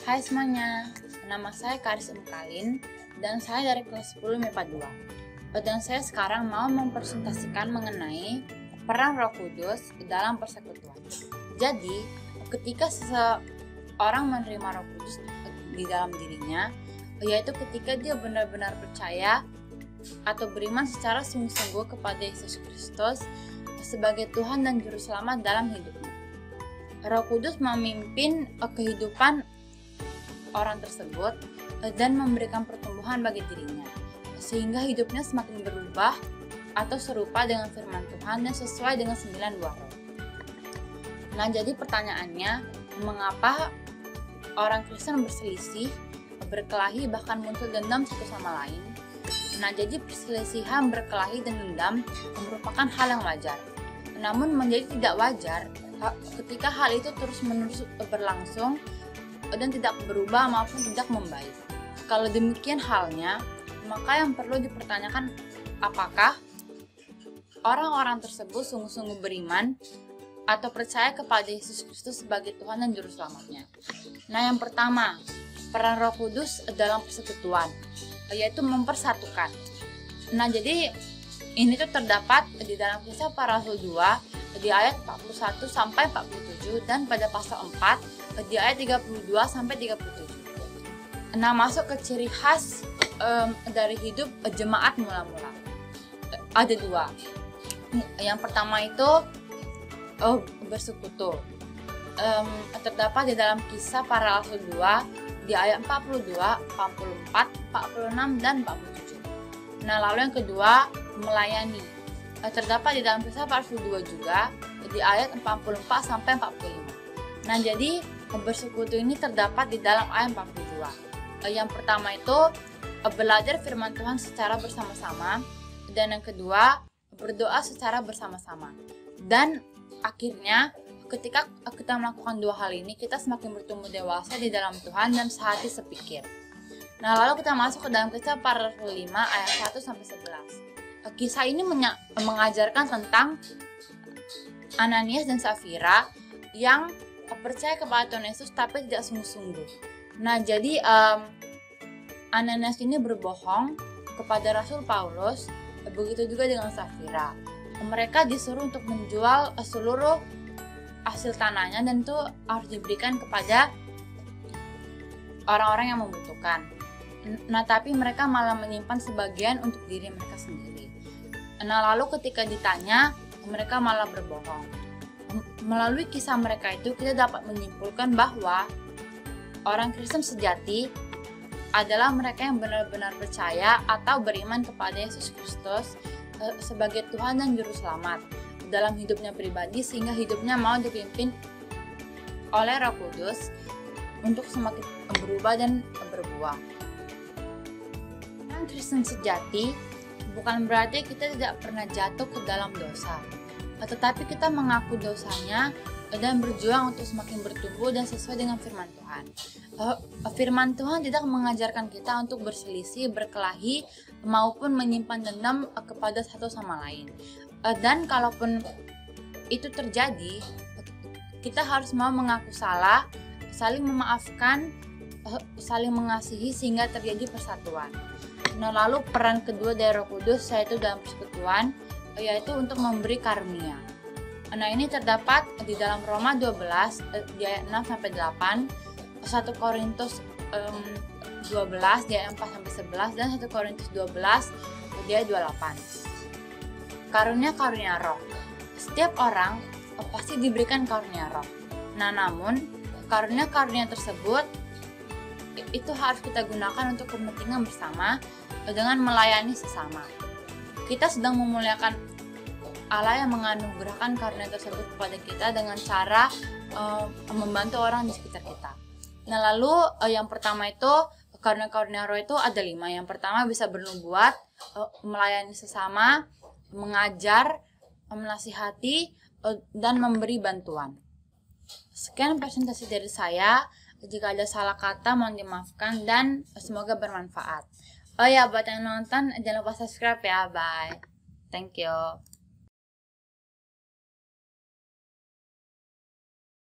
Hai semuanya, nama saya Karis Emkalin dan saya dari kelas 10 MIPA 2. Dan saya sekarang mau mempresentasikan mengenai peran Roh Kudus dalam persekutuan. Jadi, ketika seseorang menerima Roh Kudus di dalam dirinya, yaitu ketika dia benar-benar percaya atau beriman secara sungguh-sungguh kepada Yesus Kristus sebagai Tuhan dan Juru Selamat dalam hidupnya. Roh Kudus memimpin kehidupan orang tersebut dan memberikan pertumbuhan bagi dirinya, sehingga hidupnya semakin berubah atau serupa dengan firman Tuhan dan sesuai dengan 9 buah roh. Nah, jadi pertanyaannya, mengapa orang Kristen berselisih, berkelahi, bahkan muncul dendam satu sama lain? Nah, jadi perselisihan, berkelahi, dan dendam merupakan hal yang wajar. Namun menjadi tidak wajar ketika hal itu terus-menerus berlangsung dan tidak berubah maupun tidak membaik. Kalau demikian halnya, maka yang perlu dipertanyakan, apakah orang-orang tersebut sungguh-sungguh beriman atau percaya kepada Yesus Kristus sebagai Tuhan dan Juru Selamatnya. Nah, yang pertama, peran Roh Kudus dalam persekutuan, yaitu mempersatukan. Nah, jadi ini tuh terdapat di dalam Kisah Para Rasul 2 di ayat 41 sampai 47 dan pada pasal 4 di ayat 32 sampai 37. Nah, masuk ke ciri khas dari hidup jemaat mula-mula. Ada dua. Yang pertama itu bersekutu. Terdapat di dalam Kisah Para Rasul 2 di ayat 42, 44, 46 dan 47. Nah, lalu yang kedua, melayani. Terdapat di dalam Kisah Para Rasul 2 juga di ayat 44 sampai 45. Nah, jadi bersekutu ini terdapat di dalam ayat 42. Yang pertama itu belajar firman Tuhan secara bersama-sama, dan yang kedua berdoa secara bersama-sama. Dan akhirnya ketika kita melakukan dua hal ini, kita semakin bertumbuh dewasa di dalam Tuhan dan sehati sepikir. Nah, lalu kita masuk ke dalam Kisah Para Rasul 5 ayat 1 sampai 11. Kisah ini mengajarkan tentang Ananias dan Safira yang percaya kepada Tuhan Yesus tapi tidak sungguh-sungguh. Nah, jadi Ananias ini berbohong kepada Rasul Paulus, begitu juga dengan Safira. Mereka disuruh untuk menjual seluruh hasil tanahnya dan itu harus diberikan kepada orang-orang yang membutuhkan. Nah, tapi mereka malah menyimpan sebagian untuk diri mereka sendiri. Nah, lalu ketika ditanya, mereka malah berbohong. Melalui kisah mereka itu, kita dapat menyimpulkan bahwa orang Kristen sejati adalah mereka yang benar-benar percaya atau beriman kepada Yesus Kristus sebagai Tuhan dan Juru Selamat dalam hidupnya pribadi, sehingga hidupnya mau dipimpin oleh Roh Kudus untuk semakin berubah dan berbuah. Orang Kristen sejati bukan berarti kita tidak pernah jatuh ke dalam dosa, tetapi kita mengaku dosanya dan berjuang untuk semakin bertumbuh dan sesuai dengan firman Tuhan. Firman Tuhan tidak mengajarkan kita untuk berselisih, berkelahi, maupun menyimpan dendam kepada satu sama lain. Dan kalaupun itu terjadi, kita harus mau mengaku salah, saling memaafkan, saling mengasihi sehingga terjadi persatuan. Nah, lalu peran kedua dari Roh Kudus yaitu dalam persekutuan, yaitu untuk memberi karunia. Nah, ini terdapat di dalam Roma 12 di ayat 6 sampai 8, 1 Korintus 12 di ayat 4 sampai 11 dan 1 Korintus 12 di ayat 28. Karunia roh. Setiap orang pasti diberikan karunia roh. Nah, namun karunia tersebut itu harus kita gunakan untuk kepentingan bersama dengan melayani sesama. Kita sedang memuliakan Allah yang menganugerahkan karunia tersebut kepada kita dengan cara membantu orang di sekitar kita. Nah, lalu yang pertama itu karunia roh itu ada 5. Yang pertama bisa bernubuat, melayani sesama, mengajar, menasihati, dan memberi bantuan. Sekian presentasi dari saya. Jika ada salah kata mohon dimaafkan dan semoga bermanfaat. Oh ya, buat yang nonton jangan lupa subscribe ya. Bye. Thank you.